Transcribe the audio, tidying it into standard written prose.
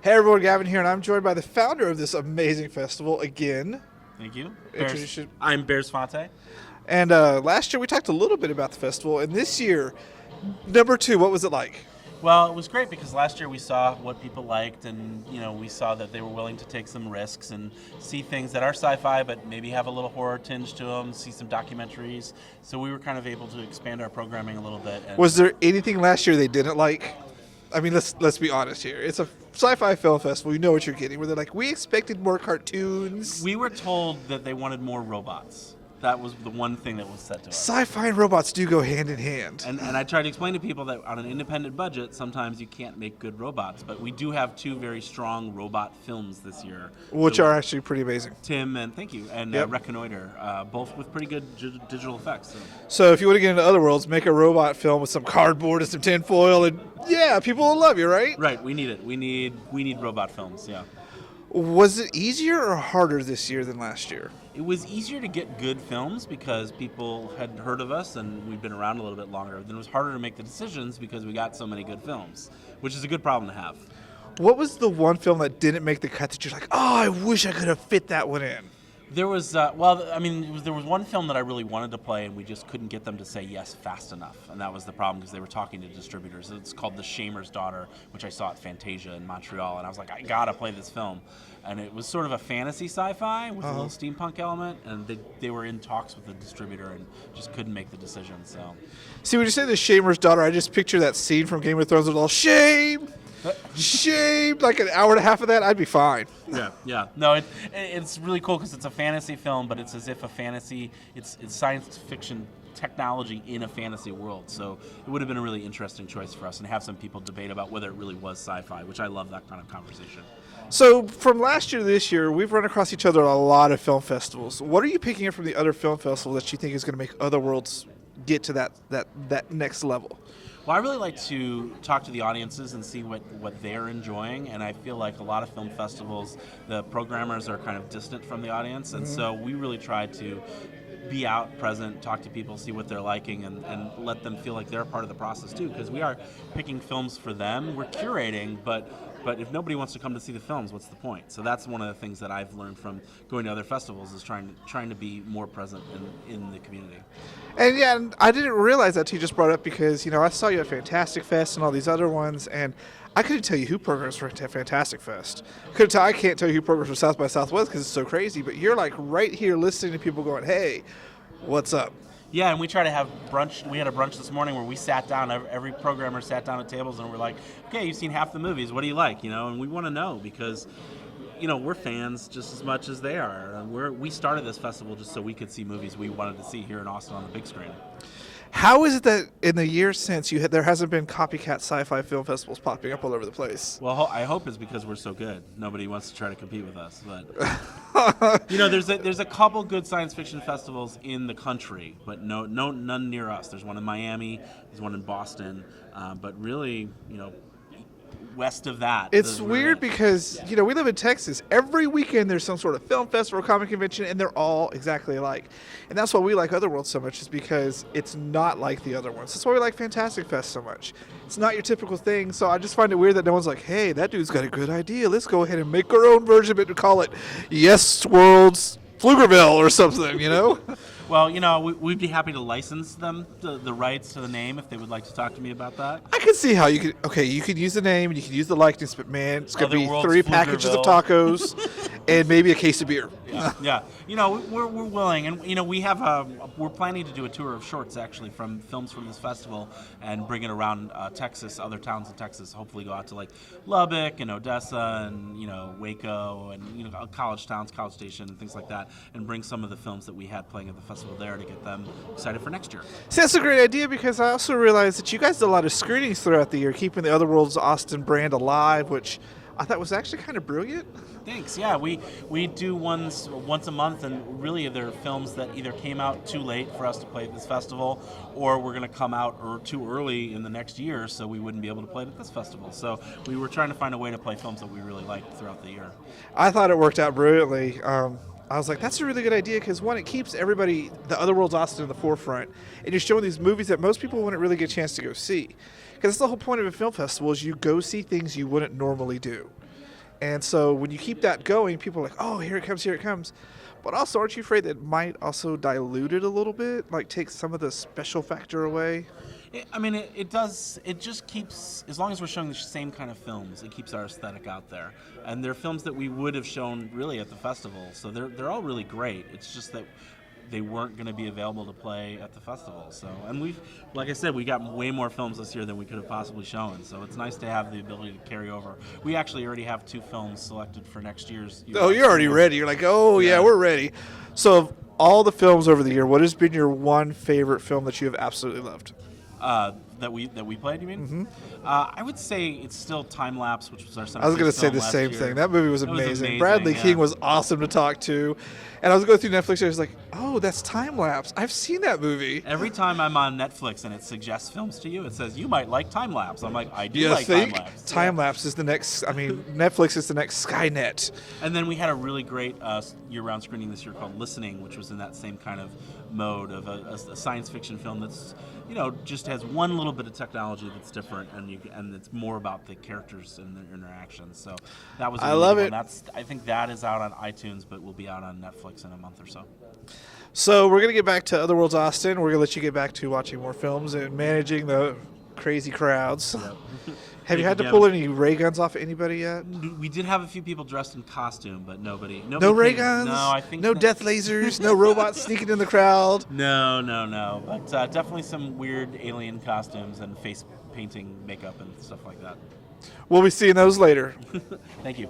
Hey everyone, Gavin here, and I'm joined by the founder of this amazing festival again. Thank you. I'm Bears Fonte. And last year we talked a little bit about the festival, and this year, number 2, what was it like? Well, it was great because last year we saw what people liked, and we saw that they were willing to take some risks and see things that are sci-fi, but maybe have a little horror tinge to them. See some documentaries. So we were kind of able to expand our programming a little bit. And Was there anything last year they didn't like? I mean, let's be honest here. It's a sci-fi film festival. You know what you're getting. Where they're like, we expected more cartoons. We were told that they wanted more robots. That was the one thing that was said to us. Sci-fi and robots do go hand in hand. And I tried to explain to people that on an independent budget, sometimes you can't make good robots. But we do have 2 very strong robot films this year. Which are actually pretty amazing. Tim and thank you, and Reconnoiter, both with pretty good digital effects. So if you want to get into other worlds, make a robot film with some cardboard and some tinfoil, and yeah, people will love you, right? Right, we need it. We need robot films, yeah. Was it easier or harder this year than last year? It was easier to get good films because people had heard of us and we've been around a little bit longer. Then it was harder to make the decisions because we got so many good films, which is a good problem to have. What was the one film that didn't make the cut that you're like, oh, I wish I could have fit that one in? There was, there was one film that I really wanted to play, and we just couldn't get them to say yes fast enough, and that was the problem because they were talking to distributors. It's called The Shamer's Daughter, which I saw at Fantasia in Montreal, and I was like, I gotta play this film. And it was sort of a fantasy sci-fi with a little steampunk element, and they were in talks with the distributor and just couldn't make the decision. So, see, when you say The Shamer's Daughter, I just picture that scene from Game of Thrones with all shame. Shame, like an hour and a half of that, I'd be fine. Yeah. No, it's really cool because it's a fantasy film, but it's as if it's science fiction technology in a fantasy world. So it would have been a really interesting choice for us, and have some people debate about whether it really was sci-fi, which I love that kind of conversation. So from last year to this year, we've run across each other at a lot of film festivals. What are you picking up from the other film festivals that you think is going to make other worlds get to that next level? Well, I really like to talk to the audiences and see what they're enjoying, and I feel like a lot of film festivals, the programmers are kind of distant from the audience, and so we really try to be out, present, talk to people, see what they're liking, and let them feel like they're a part of the process too, because we are picking films for them. We're curating, but if nobody wants to come to see the films, what's the point? So that's one of the things that I've learned from going to other festivals is trying to be more present in the community. And yeah, and I didn't realize that till you just brought it up because, I saw you at Fantastic Fest and all these other ones, and I couldn't tell you who programs for Fantastic Fest. I can't tell you who programs for South by Southwest because it's so crazy, but you're like right here listening to people going, hey, what's up? Yeah, and we try to have brunch. We had a brunch this morning where we sat down, every programmer sat down at tables, and we're like, okay, you've seen half the movies, what do you like? And we want to know because we're fans just as much as they are. We started this festival just so we could see movies we wanted to see here in Austin on the big screen. How is it that in the years since there hasn't been copycat sci-fi film festivals popping up all over the place? Well, I hope it's because we're so good. Nobody wants to try to compete with us. But there's a couple good science fiction festivals in the country, but none near us. There's one in Miami. There's one in Boston. But really, west of that. It's weird because, we live in Texas. Every weekend there's some sort of film festival or comic convention, and they're all exactly alike. And that's why we like Otherworld so much, is because it's not like the other ones. That's why we like Fantastic Fest so much. It's not your typical thing, so I just find it weird that no one's like, hey, that dude's got a good idea. Let's go ahead and make our own version of it and call it Yes World's Pflugerville or something, Well, we'd be happy to license them the rights to the name if they would like to talk to me about that. I can see how you could use the name and you could use the likeness, but man, it's going to be Otherworld's 3 packages of tacos and maybe a case of beer. Yeah. We're willing, and we have we're planning to do a tour of shorts actually from films from this festival and bring it around Texas, other towns in Texas. Hopefully, go out to like Lubbock and Odessa and Waco and college towns, College Station, and things like that, and bring some of the films that we had playing at the festival there to get them excited for next year. See, that's a great idea because I also realized that you guys did a lot of screenings throughout the year, keeping the Otherworld's Austin brand alive, which I thought was actually kind of brilliant. Thanks. Yeah, we do once a month, and really they're films that either came out too late for us to play at this festival, or we're going to come out too early in the next year, so we wouldn't be able to play it at this festival. So we were trying to find a way to play films that we really liked throughout the year. I thought it worked out brilliantly. I was like, that's a really good idea because, one, it keeps everybody, the Otherworld's Austin, in the forefront, and you're showing these movies that most people wouldn't really get a chance to go see. Because that's the whole point of a film festival is you go see things you wouldn't normally do. And so when you keep that going, people are like, oh, here it comes, here it comes. But also, aren't you afraid that it might also dilute it a little bit? Like take some of the special factor away? It does. It just keeps, as long as we're showing the same kind of films, it keeps our aesthetic out there. And they're films that we would have shown really at the festival, so they're all really great. It's just that they weren't going to be available to play at the festival. So, and like I said, we got way more films this year than we could have possibly shown. So it's nice to have the ability to carry over. We actually already have 2 films selected for next year's. Oh, you're already ready. You're like, oh yeah, we're ready. So of all the films over the year, what has been your one favorite film that you have absolutely loved? That we played, you mean? Mm-hmm. I would say it's still Time Lapse, which was our centerpiece. I was going to say the same thing. That movie was amazing. Bradley King was awesome to talk to. And I was going through Netflix and I was like, oh, that's Time Lapse. I've seen that movie. Every time I'm on Netflix and it suggests films to you, it says, you might like Time Lapse. I'm like, I do like Time Lapse. Time Lapse is the next, Netflix is the next Skynet. And then we had a really great year-round screening this year called Listening, which was in that same kind of mode of a science fiction film that's, just has one little bit of technology that's different, and it's more about the characters and their interactions. So that was a really love good it. one. I think that is out on iTunes, but will be out on Netflix in a month or so. So we're going to get back to Otherworlds Austin. We're going to let you get back to watching more films and managing the crazy crowds. Yep. Have you had to pull any ray guns off anybody yet? We did have a few people dressed in costume, but nobody no ray guns? No, I think no death lasers? No robots sneaking in the crowd? No. But definitely some weird alien costumes and face painting makeup and stuff like that. We'll be seeing those later. Thank you.